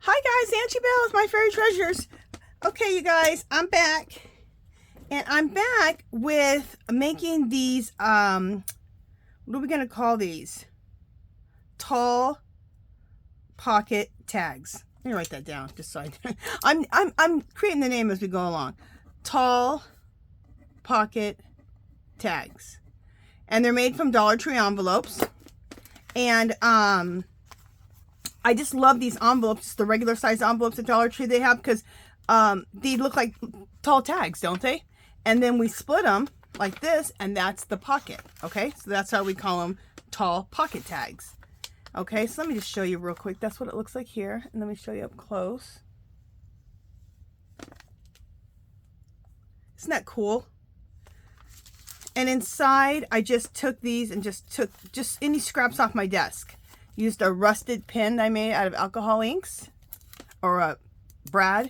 Hi guys, Angie Bells, my fairy treasures. Okay, you guys, I'm back. And I'm back with making these, what are we going to call these? Tall pocket tags. Let me write that down, just so I'm creating the name as we go along. Tall pocket tags. And they're made from Dollar Tree envelopes. And, I just love these envelopes, the regular size envelopes at Dollar Tree they have, because they look like tall tags, don't they? And then we split them like this, and that's the pocket, okay? So that's how we call them tall pocket tags. Okay, so let me just show you real quick. That's what it looks like here, and let me show you up close. Isn't that cool? And inside, I just took these and just took any scraps off my desk. Used a rusted pen I made out of alcohol inks, or a brad,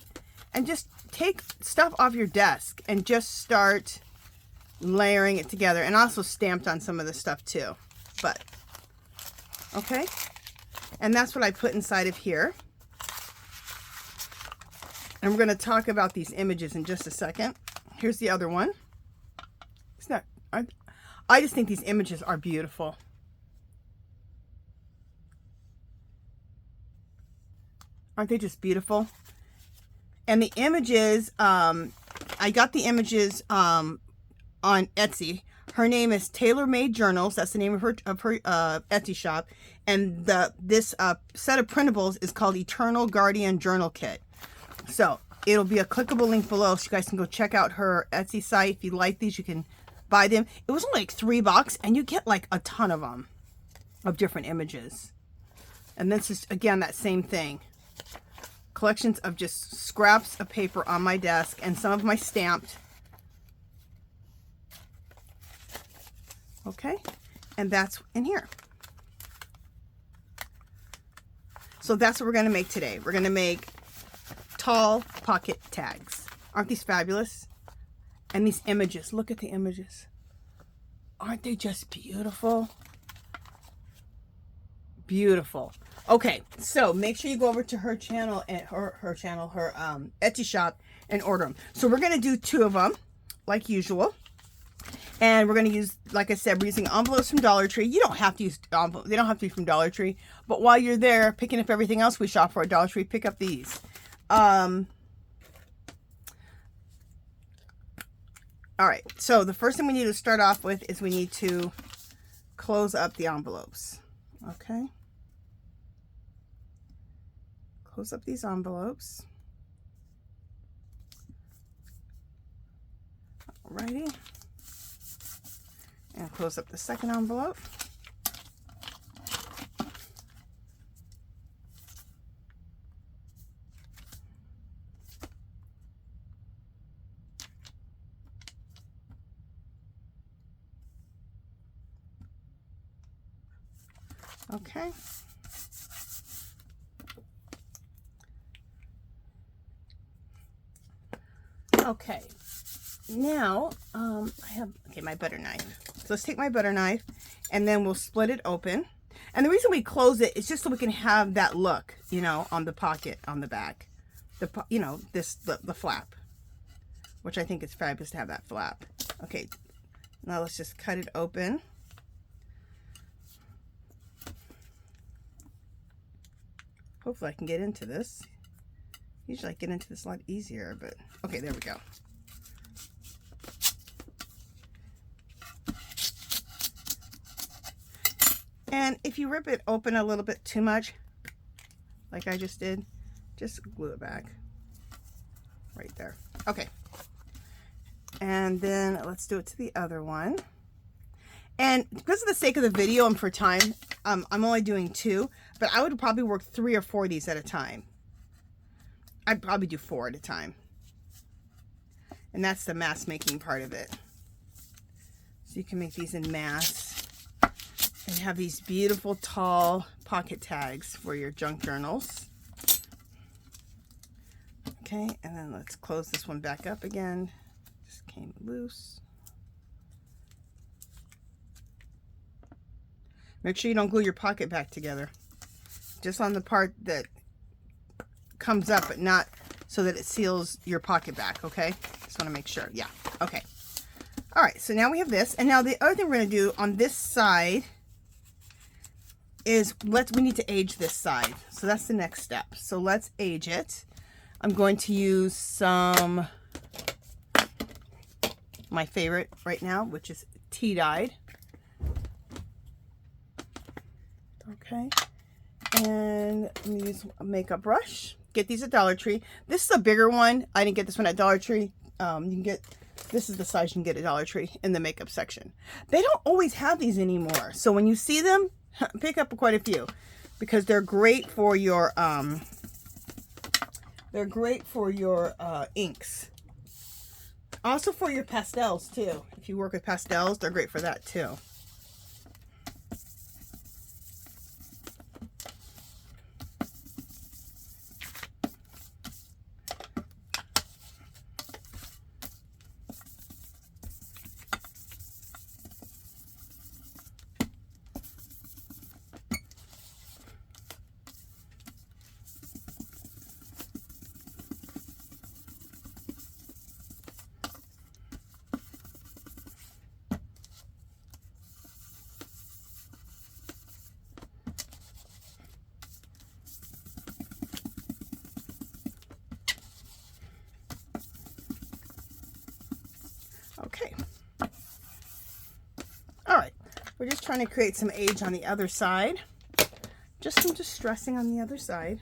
and just take stuff off your desk and just start layering it together. And also stamped on some of the stuff too, but okay. And that's what I put inside of here. And we're going to talk about these images in just a second. Here's the other one. It's not, I just think these images are beautiful. Aren't they just beautiful? And the images, I got the images on Etsy. Her name is Tailor Made Journals. That's the name of her Etsy shop. And this set of printables is called Eternal Guardian Journal Kit. So it'll be a clickable link below, so you guys can go check out her Etsy site. If you like these, you can buy them. It was only like $3, and you get like a ton of them, of different images. And this is, again, that same thing. Collections of just scraps of paper on my desk, and some of my stamped. Okay, and that's in here. So that's what we're going to make today. We're going to make tall pocket tags. Aren't these fabulous? And these images, look at the images. Aren't they just beautiful? Beautiful. Okay, so make sure you go over to her channel and her Etsy shop and order them. So we're going to do 2 of them, like usual. And we're going to use, like I said, we're using envelopes from Dollar Tree. You don't have to use envelopes. They don't have to be from Dollar Tree. But while you're there picking up everything else we shop for at Dollar Tree, pick up these. All right, so the first thing we need to start off with is we need to close up the envelopes. Okay. Close up these envelopes. Alrighty. And close up the second envelope. Okay. Okay, now I have, okay, my butter knife. So let's take my butter knife and then we'll split it open. And the reason we close it is just so we can have that look, you know, on the pocket on the back. You know, the flap, which I think is fabulous to have that flap. Okay, now let's just cut it open. Hopefully I can get into this. Usually I get into this a lot easier, but okay, there we go. And if you rip it open a little bit too much, like I just did, just glue it back right there. Okay. And then let's do it to the other one. And because of the sake of the video and for time, I'm only doing 2, but I would probably work 3 or 4 of these at a time. I'd probably do 4 at a time. And that's the mass making part of it. So you can make these in mass and have these beautiful tall pocket tags for your junk journals. Okay, and then let's close this one back up again. Just came loose. Make sure you don't glue your pocket back together. Just on the part that comes up, but not so that it seals your pocket back, okay? Just want to make sure. Yeah, okay. All right, so now we have this. And now the other thing we're going to do on this side is we need to age this side. So that's the next step. So let's age it. I'm going to use some, my favorite right now, which is tea dyed. Okay. And I'm going to use a makeup brush. Get these at Dollar Tree. This is a bigger one. I didn't get this one at Dollar Tree. You can get, this is the size you can get at Dollar Tree in the makeup section. They don't always have these anymore. So when you see them, pick up quite a few because they're great for your inks. Also for your pastels too. If you work with pastels, they're great for that too. Okay. All right. We're just trying to create some age on the other side. Just some distressing on the other side.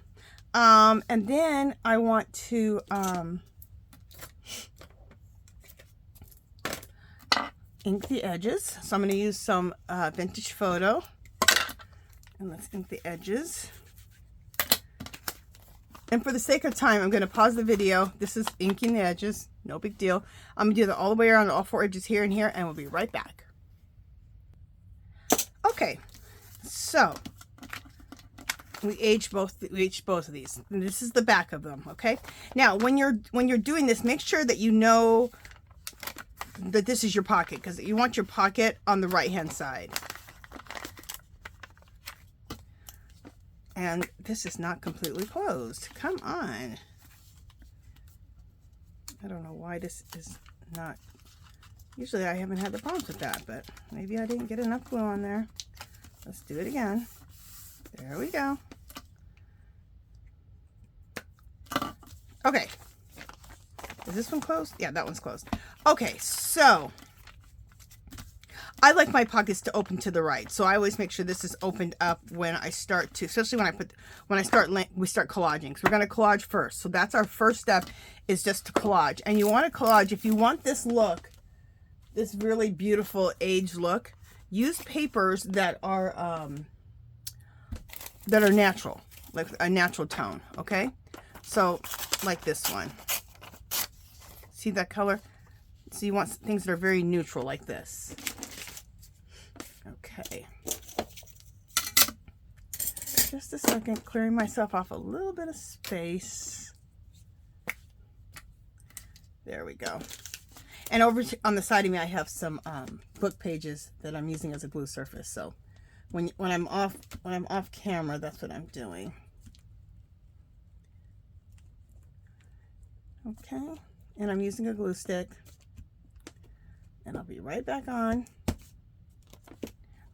And then I want to ink the edges. So I'm going to use some vintage photo. And let's ink the edges. And for the sake of time, I'm going to pause the video. This is inking the edges. No big deal. I'm going to do that all the way around, all 4 edges here and here, and we'll be right back. Okay, so we aged both of these. And this is the back of them, okay? Now, when you're doing this, make sure that you know that this is your pocket, because you want your pocket on the right-hand side. And this is not completely closed. Come on. I don't know why this is not. Usually I haven't had the problems with that, but maybe I didn't get enough glue on there. Let's do it again. There we go. Okay. Is this one closed? Yeah, that one's closed. Okay, so I like my pockets to open to the right, so I always make sure this is opened up when I start to, especially we start collaging. So we're going to collage first. So that's our first step, is just to collage. And you want to collage, if you want this look, this really beautiful age look, use papers that are natural, like a natural tone, okay? So like this one. See that color? So you want things that are very neutral like this. Okay. Just a second, clearing myself off a little bit of space. There we go. And over on the side of me, I have some book pages that I'm using as a glue surface. So when I'm off camera, that's what I'm doing. Okay, and I'm using a glue stick, and I'll be right back on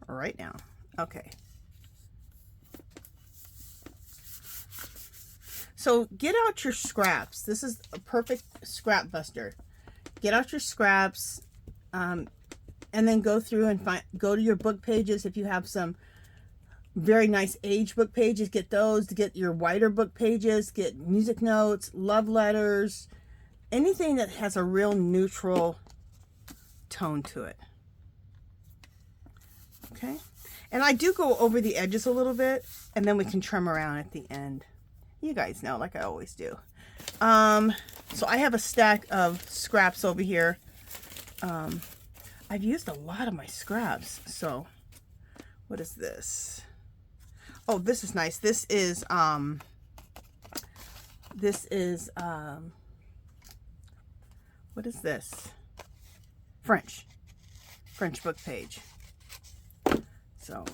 right now. Okay. So get out your scraps. This is a perfect scrap buster. Get out your scraps, and then go through and go to your book pages. If you have some very nice age book pages, get those. To get your whiter book pages, get music notes, love letters, anything that has a real neutral tone to it. Okay, and I do go over the edges a little bit, and then we can trim around at the end. You guys know, like I always do. So I have a stack of scraps over here. I've used a lot of my scraps. So what is this? Oh, this is nice. This is what is this? French book page. So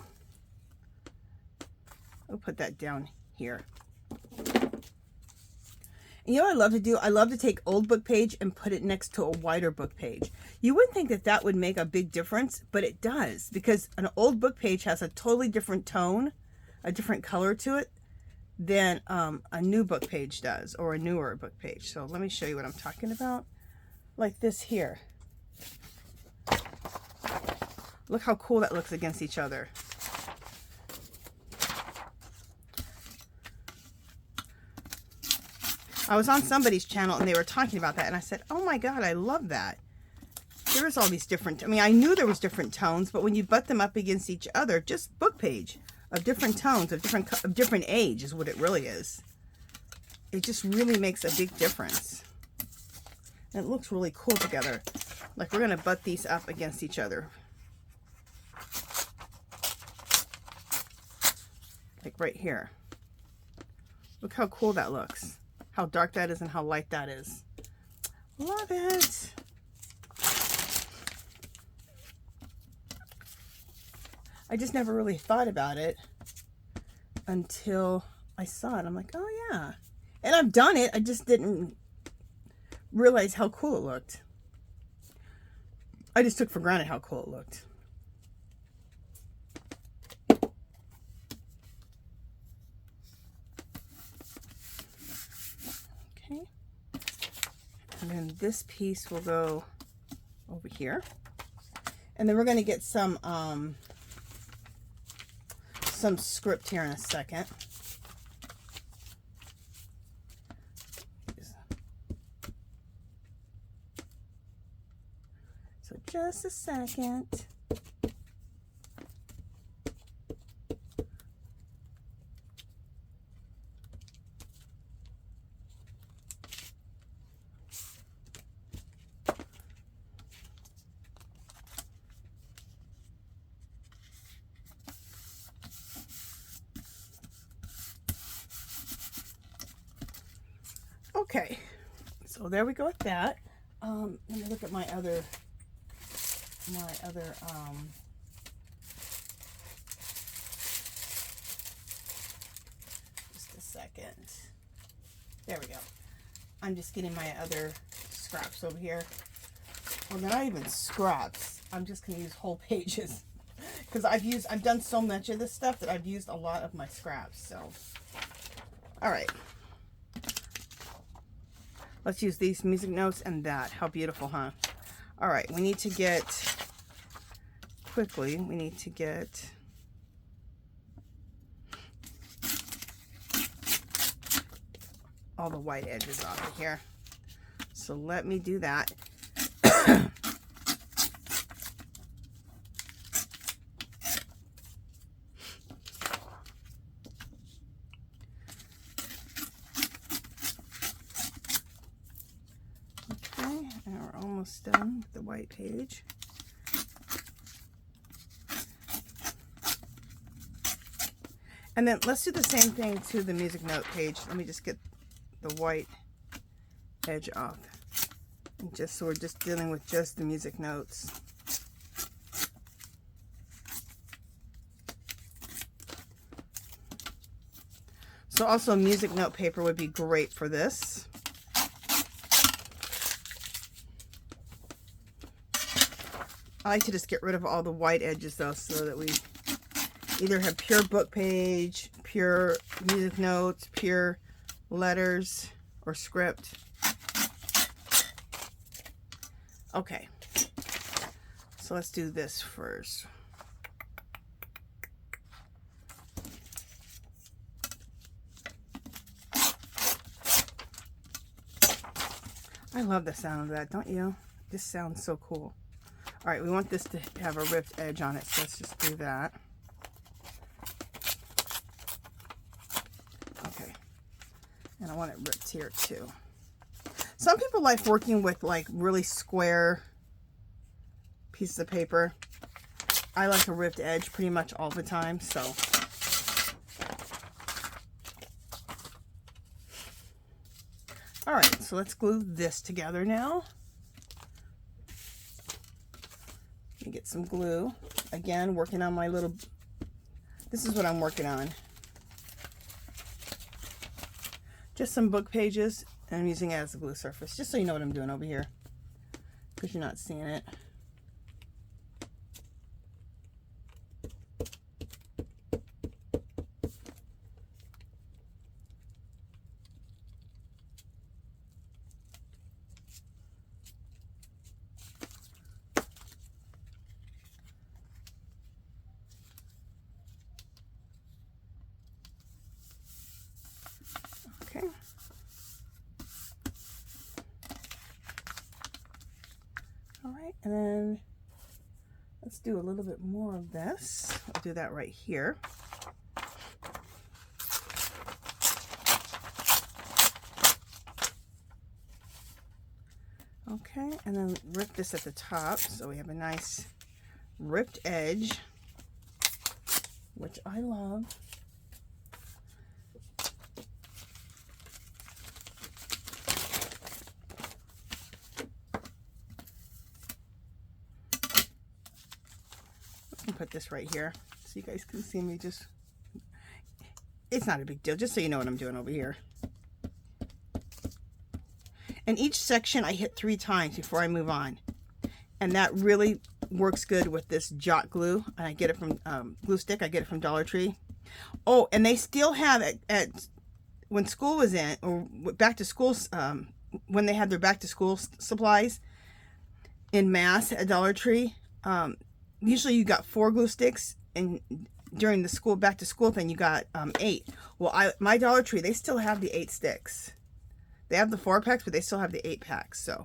I'll put that down here. You know what I love to do? I love to take old book page and put it next to a wider book page. You wouldn't think that that would make a big difference, but it does, because an old book page has a totally different tone, a different color to it than a new book page does, or a newer book page. So let me show you what I'm talking about. Like this here. Look how cool that looks against each other. I was on somebody's channel and they were talking about that, and I said, oh my God, I love that. There is all these different, I mean, I knew there was different tones, but when you butt them up against each other, just book page of different tones, of different age is what it really is. It just really makes a big difference. And it looks really cool together. Like we're going to butt these up against each other. Like right here. Look how cool that looks. How dark that is and how light that is. Love it. I just never really thought about it until I saw it. I'm like, oh yeah. And I've done it. I just didn't realize how cool it looked. I just took for granted how cool it looked. Okay. And then this piece will go over here. And then we're going to get some script here in a second. So just a second. Okay, so there we go with that. Let me look at my other just a second. There we go. I'm just getting my other scraps over here. Well, they're not even scraps. I'm just gonna use whole pages because I've done so much of this stuff that I've used a lot of my scraps. So, all right. Let's use these music notes and that. How beautiful, huh? All right, we need to get, quickly, we need to get all the white edges off of here. So let me do that. Done with the white page. And then let's do the same thing to the music note page. Let me just get the white edge off. And just so we're just dealing with just the music notes. So also music note paper would be great for this. I like to just get rid of all the white edges though, so that we either have pure book page, pure music notes, pure letters, or script. Okay, so let's do this first. I love the sound of that, don't you? This sounds so cool. All right, we want this to have a ripped edge on it, so let's just do that. Okay, and I want it ripped here too. Some people like working with like really square pieces of paper. I like a ripped edge pretty much all the time, so. All right, so let's glue this together now. Get some glue. Again, working on my little, this is what I'm working on. Just some book pages And I'm using it as a glue surface, just so you know what I'm doing over here, because you're not seeing it. Okay. All right, and then let's do a little bit more of this. I'll do that right here. Okay, and then rip this at the top so we have a nice ripped edge, which I love. I can put this right here so you guys can see me just, it's not a big deal, just so you know what I'm doing over here. And each section I hit 3 times before I move on. And that really works good with this Jot glue. And I get it from glue stick. I get it from Dollar Tree. Oh, and they still have it at when school was in, or back to school, when they had their back to school supplies in mass at Dollar Tree. Usually you got 4 glue sticks, and during the school back to school thing you got 8. Well, my Dollar Tree, they still have the 8 sticks. They have the 4-packs, but they still have the 8-packs. So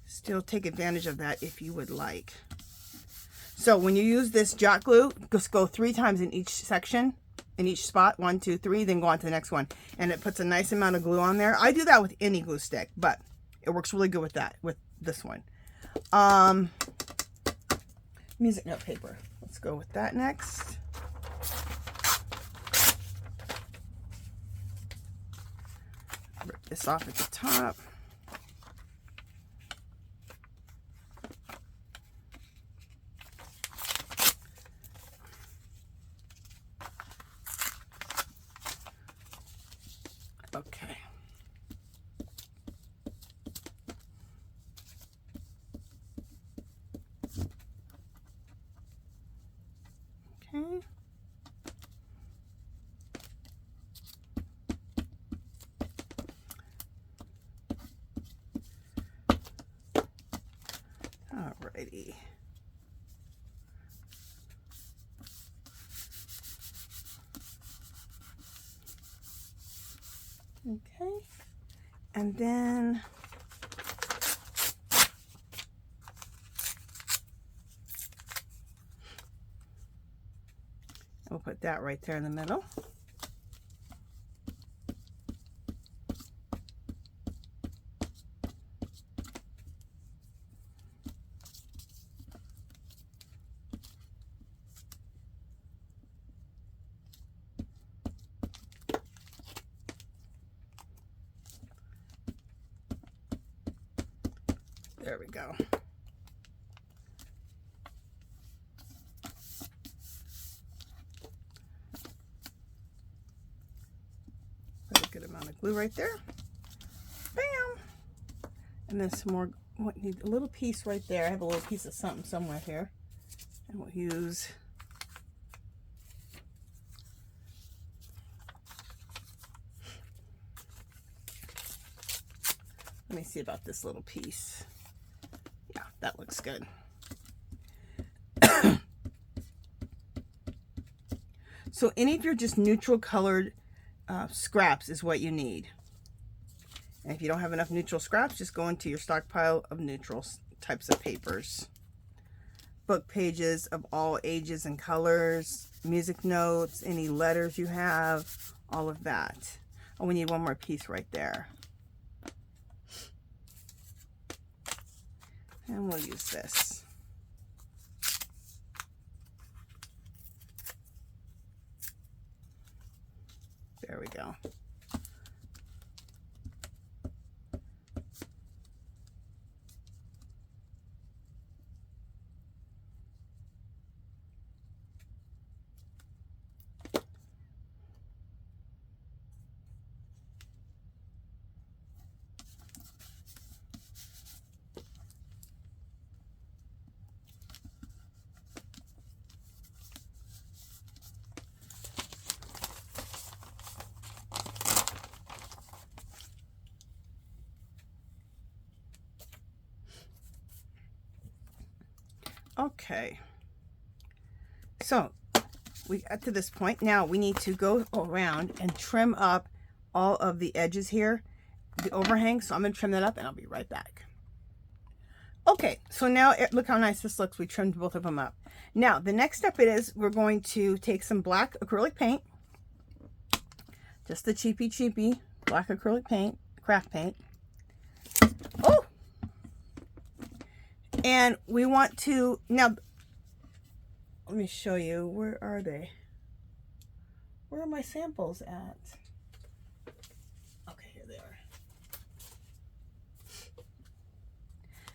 still take advantage of that if you would like. So when you use this Jot glue, just go 3 times in each section, in each spot. 1, 2, 3, then go on to the next one. And it puts a nice amount of glue on there. I do that with any glue stick, but it works really good with that, with this one. Music note paper. Let's go with that next. Rip this off at the top. Okay. Okay. Alrighty. Okay. And then we'll put that right there in the middle. There we go. Put a good amount of glue right there. Bam! And then some more, need a little piece right there. I have a little piece of something somewhere here. And we'll use let me see about this little piece. Yeah, that looks good. So any of your just neutral colored scraps is what you need. And if you don't have enough neutral scraps, just go into your stockpile of neutral types of papers. Book pages of all ages and colors, music notes, any letters you have, all of that. Oh, we need one more piece right there. And we'll use this. There we go. Okay. So we got to this point. Now we need to go around and trim up all of the edges here, the overhang. So I'm going to trim that up and I'll be right back. Okay, so now look how nice this looks. We trimmed both of them up. Now the next step is we're going to take some black acrylic paint, just the cheapy black acrylic paint, craft paint. Oh, and we want to, now let me show you, where are they? Where are my samples at? Okay, here they are.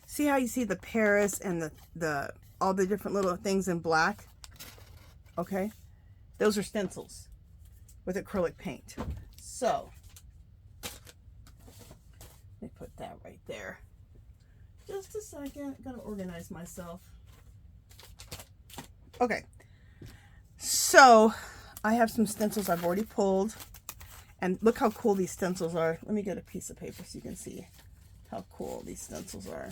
See how you see the Paris and the all the different little things in black? Okay, those are stencils with acrylic paint. So let me put that right there. Just a second, gotta organize myself. Okay, so I have some stencils I've already pulled, and look how cool these stencils are. Let me get a piece of paper so you can see how cool these stencils are.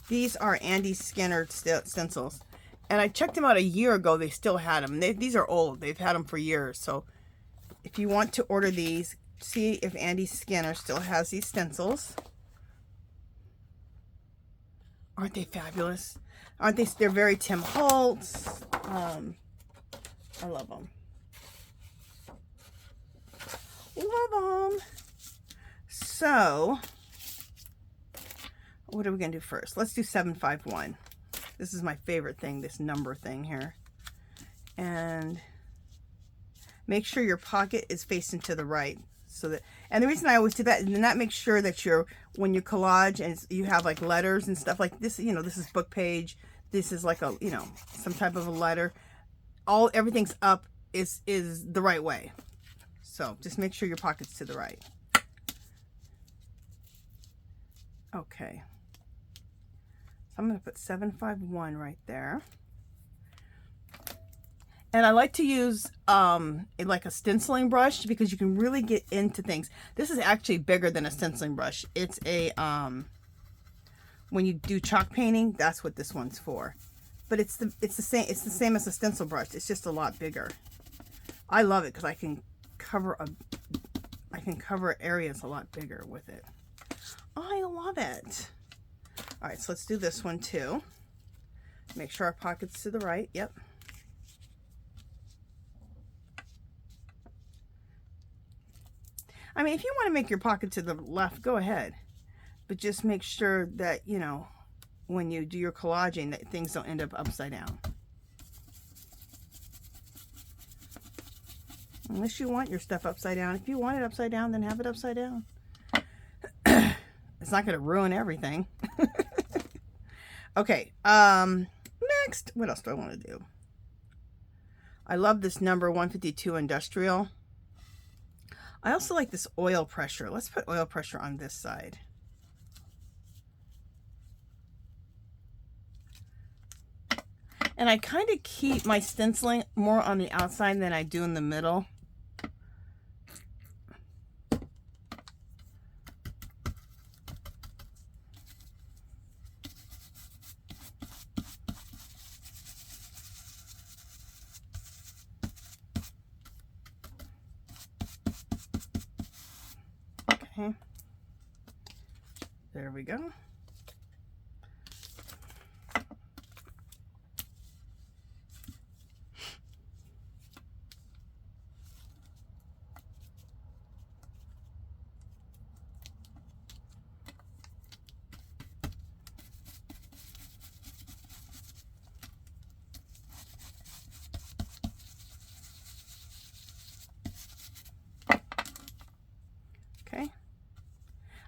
These are Andy Skinner stencils, and I checked them out a year ago. They still had them. These are old. They've had them for years. So if you want to order these, see if Andy Skinner still has these stencils. Aren't they fabulous? Aren't they? They're very Tim Holtz. I love them. Love them. So, what are we going to do first? Let's do 751. This is my favorite thing, this number thing here. And make sure your pocket is facing to the right. So that, and the reason I always do that, and that makes sure that when you collage and you have like letters and stuff like this, you know, this is book page, this is like a, you know, some type of a letter, everything's up is the right way. So just make sure your pocket's to the right. Okay. So I'm going to put 751 right there. And I like to use like a stenciling brush because you can really get into things. This is actually bigger than a stenciling brush. It's a, when you do chalk painting, that's what this one's for. But it's the same as a stencil brush. It's just a lot bigger. I love it because I can cover areas a lot bigger with it. I love it. All right, so let's do this one too. Make sure our pocket's to the right. Yep. I mean, if you want to make your pocket to the left, go ahead. But just make sure that, you know, when you do your collaging, that things don't end up upside down. Unless you want your stuff upside down. If you want it upside down, then have it upside down. It's not going to ruin everything. Okay. Next, what else do I want to do? I love this number 152 industrial. I also like this oil pressure. Let's put oil pressure on this side. And I kind of keep my stenciling more on the outside than I do in the middle. Okay. There we go. Okay.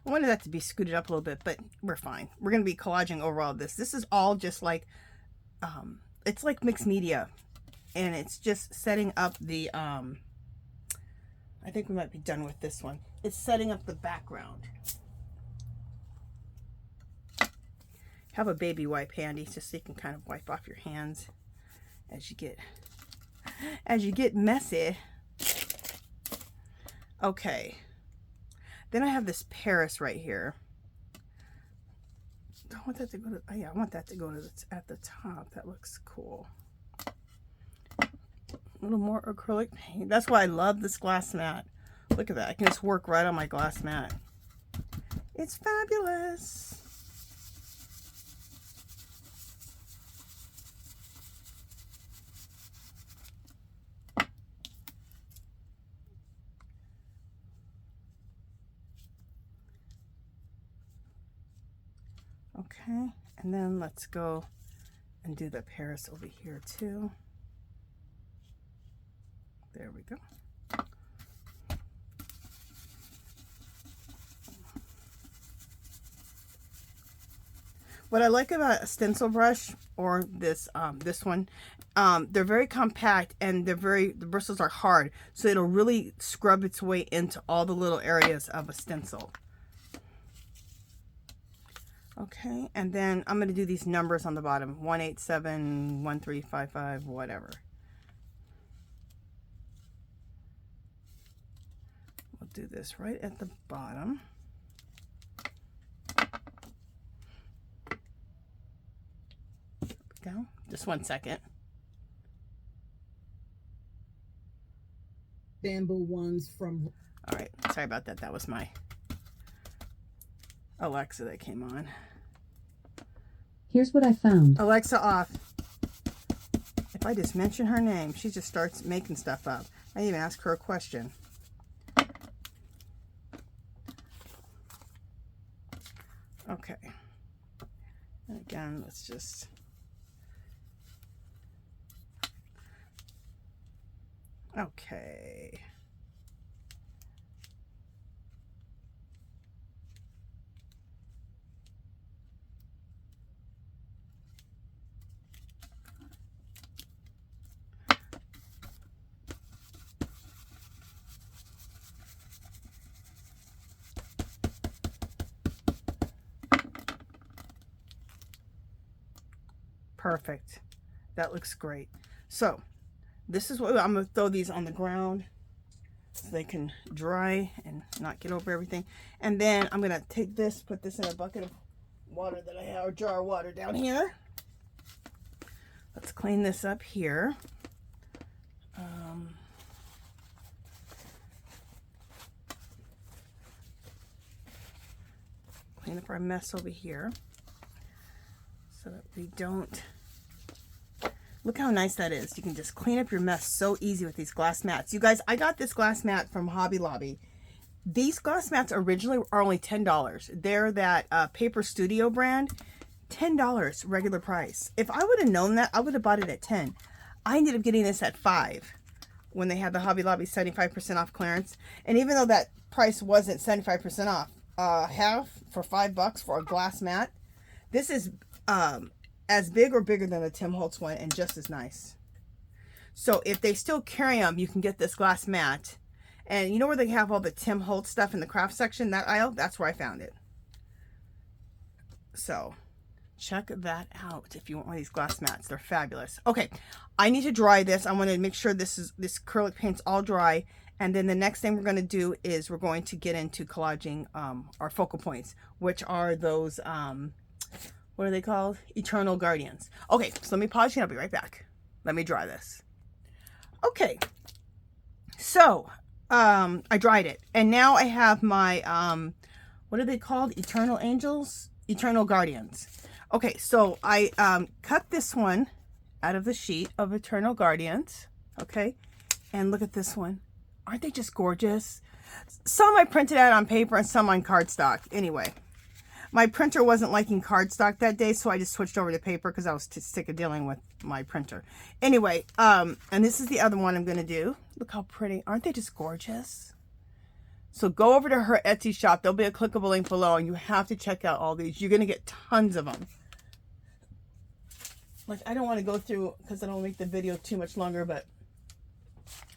I wanted that to be scooted up a little bit, but we're fine. We're going to be collaging over all of this. This is all just like, it's like mixed media. And it's just setting up the, I think we might be done with this one. It's setting up the background. Have a baby wipe handy just so you can kind of wipe off your hands as you get messy. Okay. Then I have this Paris right here. I want that to go to, oh yeah, I want that to go to at the top. That looks cool. A little more acrylic paint. That's why I love this glass mat. Look at that. I can just work right on my glass mat. It's fabulous. Okay, and then let's go and do the Paris over here too. There we go. What I like about a stencil brush or this this one, they're very compact and the bristles are hard, so it'll really scrub its way into all the little areas of a stencil. Okay, and then I'm going to do these numbers on the bottom, 187, 1355, whatever. We'll do this right at the bottom. There we go. Just 1 second. Bamboo ones from... All right, sorry about that. That was my Alexa that came on. Here's what I found. Alexa off. If I just mention her name, she just starts making stuff up. I even ask her a question. Okay. And again, let's just... Okay. Perfect. That looks great. So this is what I'm going to throw these on the ground so they can dry and not get over everything. And then I'm going to take this, put this in a bucket of water that I have, or jar of water down here. Let's clean this up here. Clean up our mess over here so that we don't... Look how nice that is. You can just clean up your mess so easy with these glass mats. You guys, I got this glass mat from Hobby Lobby. These glass mats originally are only $10. They're that Paper Studio brand. $10 regular price. If I would have known that, I would have bought it at $10. I ended up getting this at $5 when they had the Hobby Lobby 75% off clearance. And even though that price wasn't 75% off, half for $5 for a glass mat. This is as big or bigger than the Tim Holtz one and just as nice. So if they still carry them, you can get this glass mat. And you know where they have all the Tim Holtz stuff in the craft section, that aisle? That's where I found it. So check that out if you want one of these glass mats. They're fabulous. Okay, I need to dry this. I want to make sure this acrylic paint's all dry. And then the next thing we're going to do is we're going to get into collaging our focal points, which are those... what are they called? Eternal Guardians. Okay, so let me pause here and I'll be right back. Let me dry this. Okay, so I dried it. And now I have my, what are they called? Eternal Angels? Eternal Guardians. Okay, so I cut this one out of the sheet of Eternal Guardians. Okay, and look at this one. Aren't they just gorgeous? Some I printed out on paper and some on cardstock. Anyway. My printer wasn't liking cardstock that day, so I just switched over to paper because I was sick of dealing with my printer. Anyway, and this is the other one I'm going to do. Look how pretty. Aren't they just gorgeous? So go over to her Etsy shop. There'll be a clickable link below, and you have to check out all these. You're going to get tons of them. Like, I don't want to go through because I don't make the video too much longer, but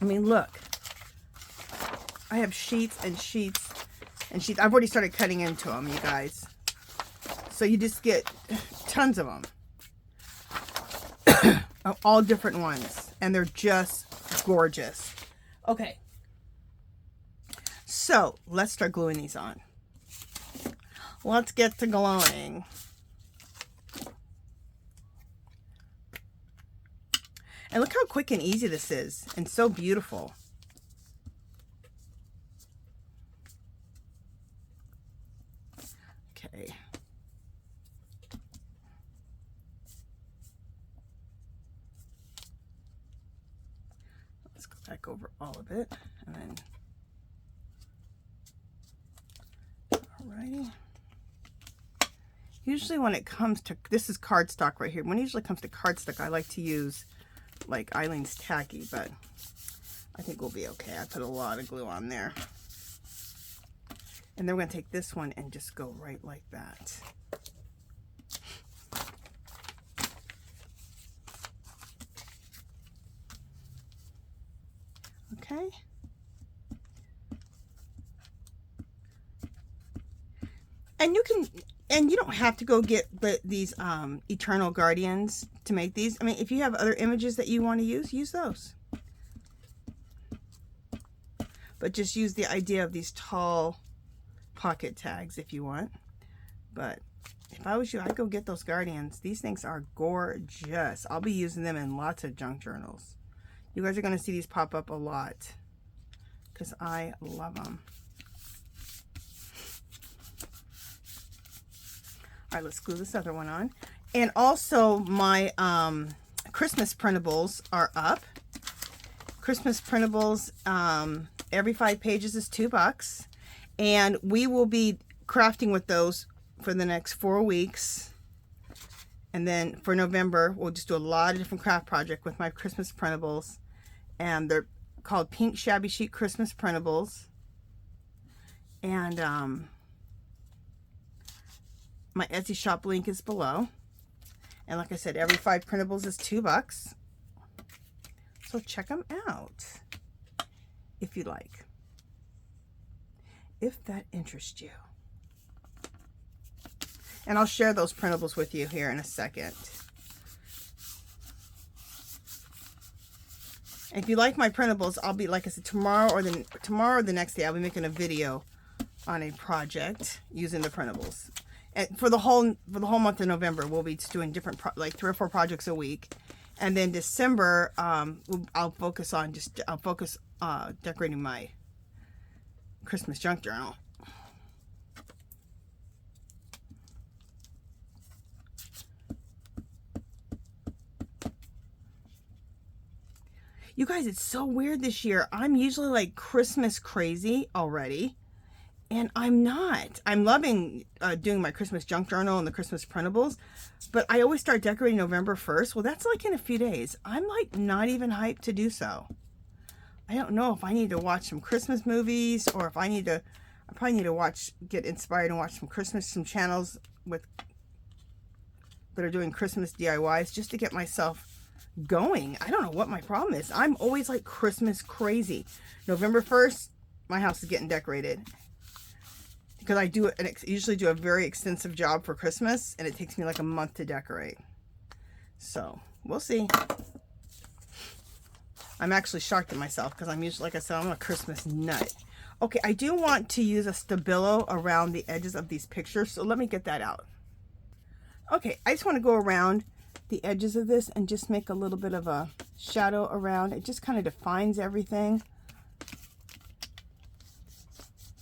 I mean, look. I have sheets and sheets and sheets. I've already started cutting into them, you guys. So you just get tons of them. Of all different ones. And they're just gorgeous. Okay. So let's start gluing these on. Let's get to gluing. And look how quick and easy this is, and so beautiful. Okay. Let's go back over all of it, and then, alrighty. Usually when it comes to, this is cardstock right here. When it usually comes to cardstock, I like to use like Eileen's Tacky, but I think we'll be okay. I put a lot of glue on there. And then we're going to take this one and just go right like that. Okay. And you can, and you don't have to go get these Eternal Guardians to make these. I mean, if you have other images that you want to use those. But just use the idea of these tall pocket tags if you want. But if I was you, I'd go get those Guardians. These things are gorgeous. I'll be using them in lots of junk journals. You guys are going to see these pop up a lot because I love them. All right, let's glue this other one on. And also my Christmas printables are up. Christmas printables, every 5 pages is $2. And we will be crafting with those for the next 4 weeks. And then for November, we'll just do a lot of different craft projects with my Christmas printables. And they're called Pink Shabby Chic Christmas Printables. And my Etsy shop link is below. And like I said, every 5 printables is $2. So check them out if you like. If that interests you. And I'll share those printables with you here in a second. And if you like my printables, I'll be, like I said, tomorrow or the next day, I'll be making a video on a project using the printables. And for the whole month of November, we'll be just doing different like 3 or 4 projects a week. And then December, I'll focus decorating my Christmas junk journal. You guys, it's so weird this year. I'm usually like Christmas crazy already. And I'm not. I'm loving doing my Christmas junk journal and the Christmas printables. But I always start decorating November 1st. Well, that's like in a few days. I'm like not even hyped to do so. I don't know if I need to watch some Christmas movies or if I probably need to get inspired and watch some channels that are doing Christmas DIYs just to get myself going. I don't know what my problem is. I'm always like Christmas crazy. November 1st, my house is getting decorated. Because I usually do a very extensive job for Christmas, and it takes me like a month to decorate. So, we'll see. I'm actually shocked at myself because I'm usually, like I said, I'm a Christmas nut. Okay, I do want to use a Stabilo around the edges of these pictures, so let me get that out. Okay, I just want to go around the edges of this and just make a little bit of a shadow around. It just kind of defines everything.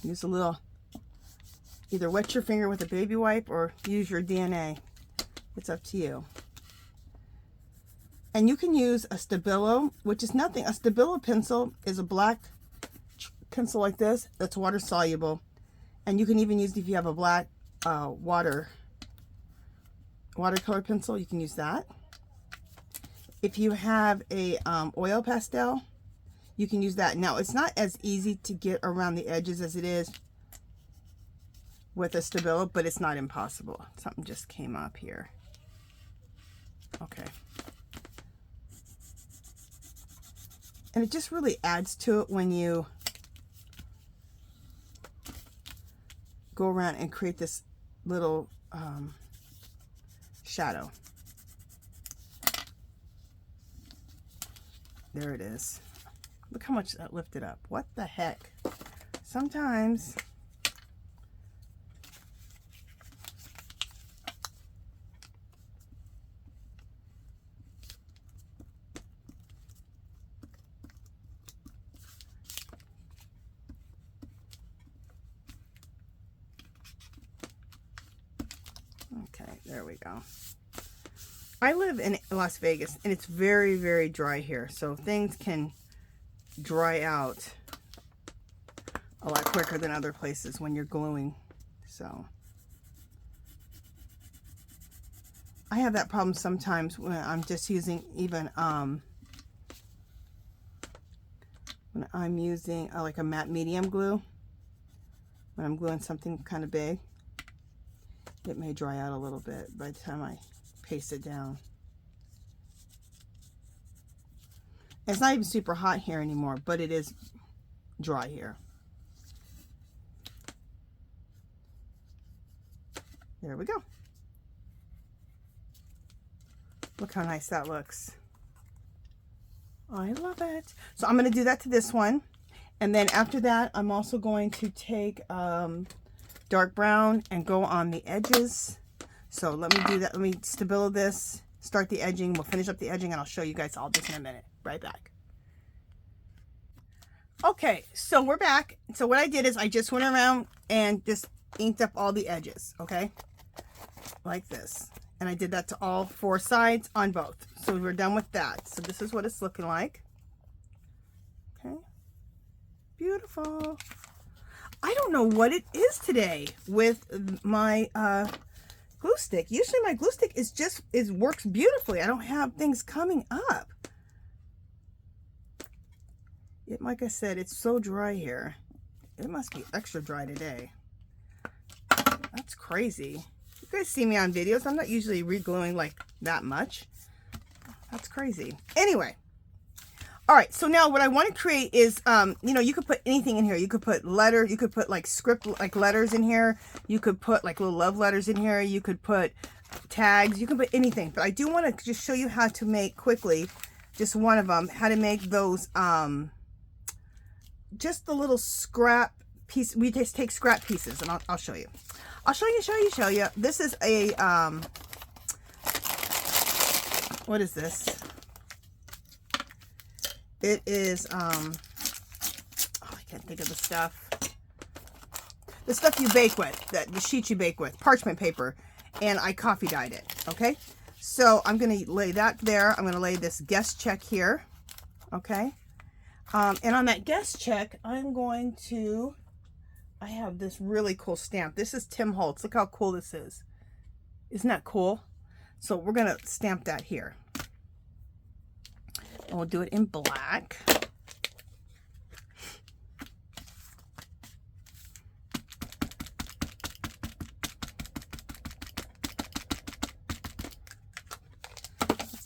Use a little... Either wet your finger with a baby wipe or use your DNA. It's up to you. And you can use a Stabilo, which is nothing. A Stabilo pencil is a black pencil like this that's water soluble. And you can even use, if you have a black watercolor pencil, you can use that. If you have a oil pastel, you can use that. Now, it's not as easy to get around the edges as it is with a Stabilo, but it's not impossible. Something just came up here. Okay. And it just really adds to it when you go around and create this little shadow. There it is. Look how much that lifted up. What the heck? Sometimes There we go. I live in Las Vegas and it's very, very dry here. So things can dry out a lot quicker than other places when you're gluing. So I have that problem sometimes when I'm just using even when I'm using like a matte medium glue. When I'm gluing something kind of big, it may dry out a little bit by the time I paste it down. It's not even super hot here anymore, but it is dry here. There we go. Look how nice that looks. I love it. So I'm going to do that to this one. And then after that, I'm also going to take dark brown and go on the edges. So let me do that. Let me stabilo this, start the edging. We'll finish up the edging and I'll show you guys all this in a minute. Right back. Okay, so we're back. So what I did is I just went around and just inked up all the edges, okay? Like this. And I did that to all 4 sides on both. So we're done with that. So this is what it's looking like. Okay. Beautiful. I don't know what it is today with my glue stick. Usually my glue stick works beautifully. I don't have things coming up. Like I said, it's so dry here. It must be extra dry today. That's crazy. You guys see me on videos. I'm not usually re-gluing like that much. That's crazy. Anyway. All right. So now what I want to create is, you know, you could put anything in here. You could put letters. You could put like script, like letters in here. You could put like little love letters in here. You could put tags. You can put anything. But I do want to just show you how to make quickly, just one of them, how to make those, just the little scrap piece. We just take scrap pieces and I'll show you. I'll show you. This is a, what is this? It is, oh, I can't think of the stuff. The stuff you bake with, the sheet you bake with, parchment paper, and I coffee dyed it, okay? So I'm going to lay that there. I'm going to lay this guest check here, okay? And on that guest check, I'm going to, I have this really cool stamp. This is Tim Holtz. Look how cool this is. Isn't that cool? So we're going to stamp that here. And we'll do it in black.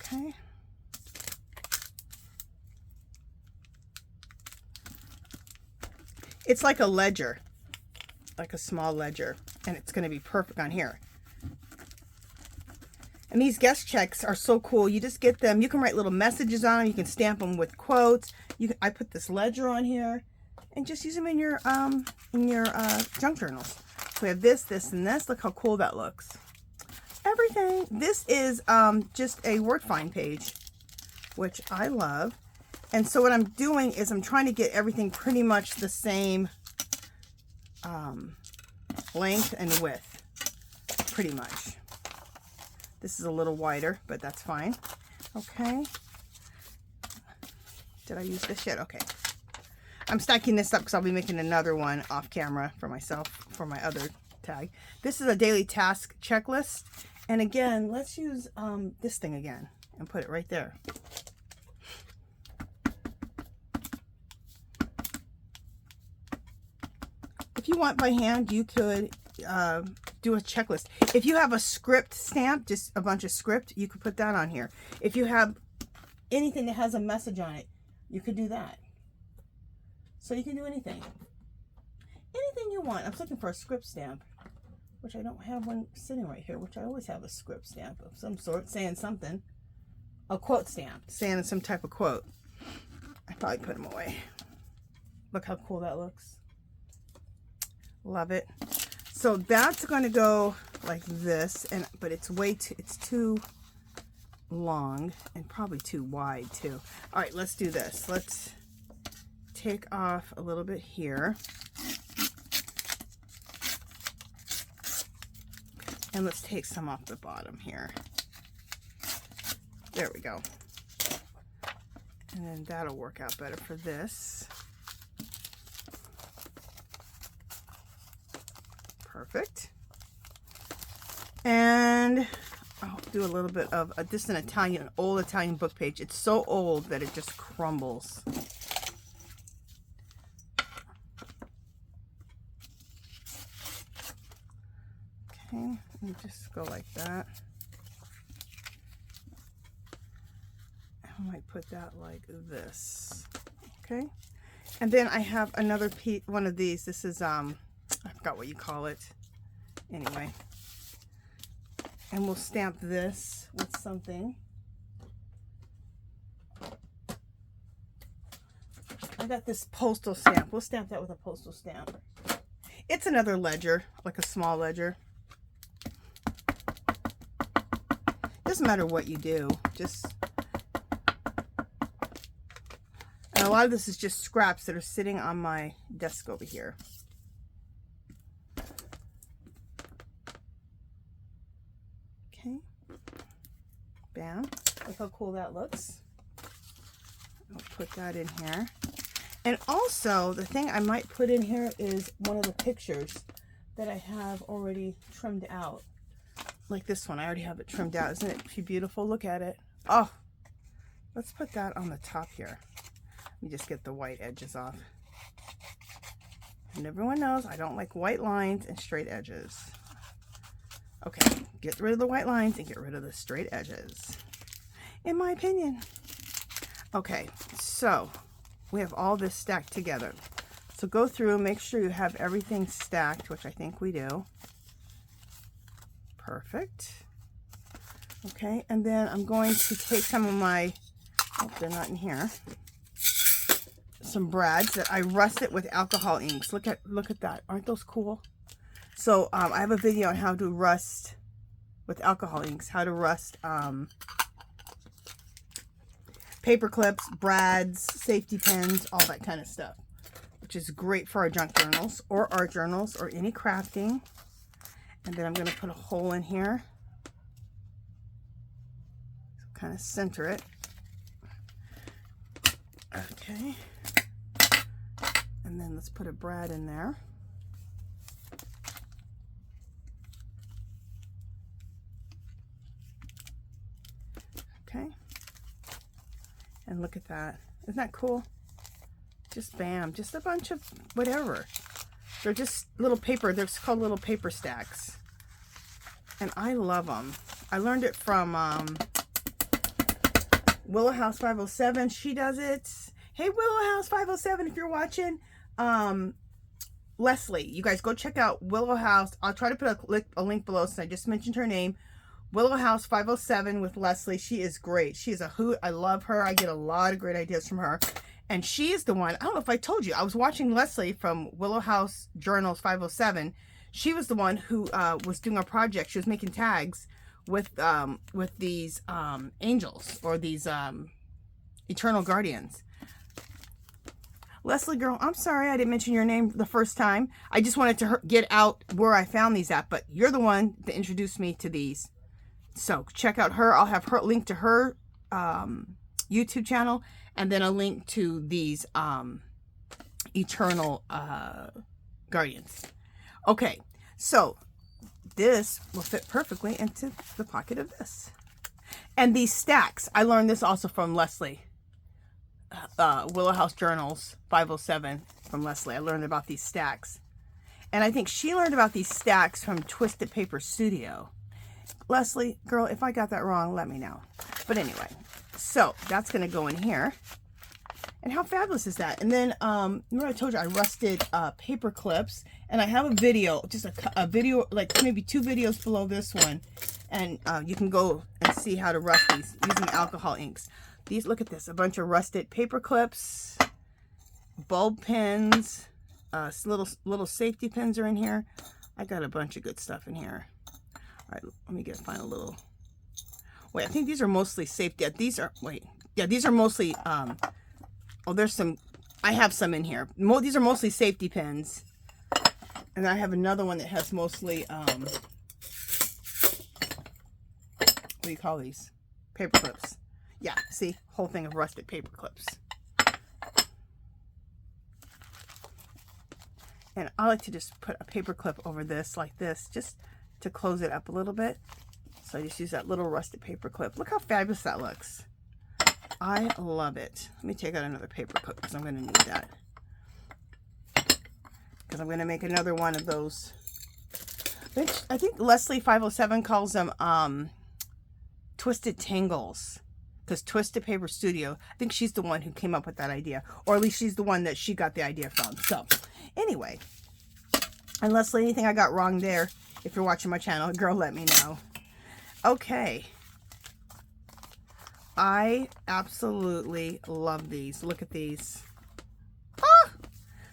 Okay. It's like a ledger, like a small ledger, and it's going to be perfect on here. And these guest checks are so cool. You just get them. You can write little messages on them. You can stamp them with quotes. I put this ledger on here, and just use them in your junk journals. So we have this, this, and this. Look how cool that looks. Everything. This is just a word find page, which I love. And so what I'm doing is I'm trying to get everything pretty much the same length and width, pretty much. This is a little wider, but that's fine. Okay. Did I use this yet? Okay. I'm stacking this up because I'll be making another one off camera for myself, for my other tag. This is a daily task checklist. And again, let's use this thing again and put it right there. If you want by hand, you could do a checklist. If you have a script stamp, just a bunch of script, you could put that on here. If you have anything that has a message on it, you could do that. So you can do anything. Anything you want. I was looking for a script stamp, which I don't have one sitting right here, which I always have a script stamp of some sort saying something. A quote stamp saying some type of quote. I probably put them away. Look how cool that looks. Love it. So that's going to go like this, but it's it's too long and probably too wide too. All right, let's do this. Let's take off a little bit here. And let's take some off the bottom here. There we go. And then that'll work out better for this. Perfect. And I'll do a little bit of this is an old Italian book page. It's so old that it just crumbles. Okay, and just go like that. I might put that like this. Okay, and then I have another piece, one of these. This is I forgot what you call it. Anyway, and we'll stamp this with something. I got this postal stamp. We'll stamp that with a postal stamp. It's another ledger, like a small ledger. Doesn't matter what you do, just, and a lot of this is just scraps that are sitting on my desk over here. Okay, bam, look how cool that looks. I'll put that in here. And also, the thing I might put in here is one of the pictures that I have already trimmed out. Like this one, I already have it trimmed out. Isn't it beautiful? Look at it. Oh, let's put that on the top here. Let me just get the white edges off. And everyone knows I don't like white lines and straight edges. Okay, get rid of the white lines and get rid of the straight edges, in my opinion. Okay, so we have all this stacked together. So go through and make sure you have everything stacked, which I think we do. Perfect. Okay, and then I'm going to take some of my, oh, they're not in here, some brads that I rusted with alcohol inks. Look at that. Aren't those cool? So I have a video on how to rust with alcohol inks, how to rust paper clips, brads, safety pins, all that kind of stuff, which is great for our junk journals or art journals or any crafting. And then I'm going to put a hole in here. So kind of center it. Okay. And then let's put a brad in there. Okay. And look at that. Isn't that cool? Just bam. Just a bunch of whatever. They're just little paper. They're called little paper stacks. And I love them. I learned it from Willow House 507. She does it. Hey, Willow House 507, if you're watching. Leslie, you guys go check out Willow House. I'll try to put a link below since I just mentioned her name. Willow House 507 with Leslie. She is great. She is a hoot. I love her. I get a lot of great ideas from her. And she is the one, I don't know if I told you, I was watching Leslie from Willow House Journals 507. She was the one who was doing a project. She was making tags with these angels or these eternal guardians. Leslie girl, I'm sorry I didn't mention your name the first time. I just wanted to get out where I found these at, but you're the one that introduced me to these. So check out her. I'll have her link to her YouTube channel, and then a link to these eternal guardians. Okay, so this will fit perfectly into the pocket of this. And these stacks, I learned this also from Leslie. Willow House Journals 507 from Leslie. I learned about these stacks. And I think she learned about these stacks from Twisted Paper Studio. Leslie, girl, if I got that wrong, let me know. But anyway, so that's going to go in here. And how fabulous is that? And then, remember I told you I rusted paper clips. And I have a video, just a video, like maybe 2 videos below this one. And you can go and see how to rust these using alcohol inks. These, look at this, a bunch of rusted paper clips, bulb pins, little safety pins are in here. I got a bunch of good stuff in here. All right, let me find a little. Wait, I think these are mostly safety. These are, wait, yeah, these are mostly, oh, there's some, I have some in here. These are mostly safety pins. And I have another one that has mostly what do you call these? Paper clips. Yeah, see, whole thing of rustic paper clips. And I like to just put a paper clip over this like this, just to close it up a little bit. So I just use that little rustic paper clip. Look how fabulous that looks. I love it. Let me take out another paper clip because I'm going to need that. Because I'm going to make another one of those. I think Leslie 507 calls them Twisted Tangles. Because Twisted Paper Studio, I think she's the one who came up with that idea. Or at least she's the one that she got the idea from. So, anyway. And Leslie, anything I got wrong there, if you're watching my channel, girl, let me know. Okay. I absolutely love these. Look at these. Ah!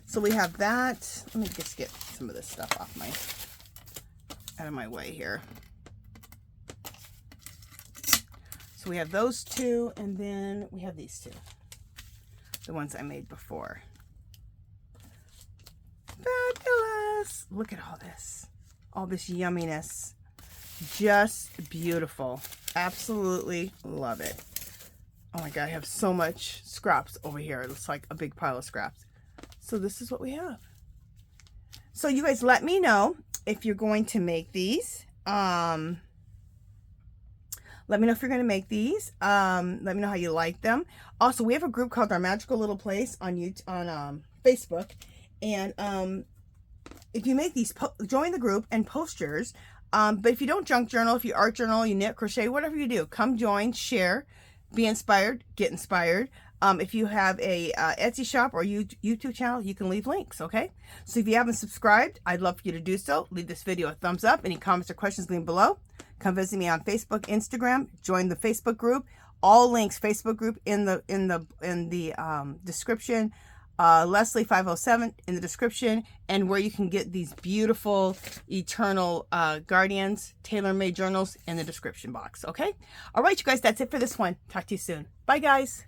So we have that. Let me just get some of this stuff out of my way here. So we have those two, and then we have these two. The ones I made before. Fabulous! Look at all this. All this yumminess. Just beautiful. Absolutely love it. Oh my god, I have so much scraps over here. It looks like a big pile of scraps. So this is what we have. So you guys let me know if you're going to make these. Let me know if you're going to make these. Let me know how you like them. Also, we have a group called Our Magical Little Place on Facebook. And if you make these, join the group and post yours. But if you don't junk journal, if you art journal, you knit, crochet, whatever you do, come join, share, be inspired, get inspired. If you have a Etsy shop or YouTube channel, you can leave links, okay? So if you haven't subscribed, I'd love for you to do so. Leave this video a thumbs up. Any comments or questions, leave below. Come visit me on Facebook, Instagram. Join the Facebook group. All links, Facebook group in the description. Leslie 507 in the description, and where you can get these beautiful Eternal Guardians tailor-made journals in the description box. Okay? All right, you guys, that's it for this one. Talk to you soon. Bye, guys.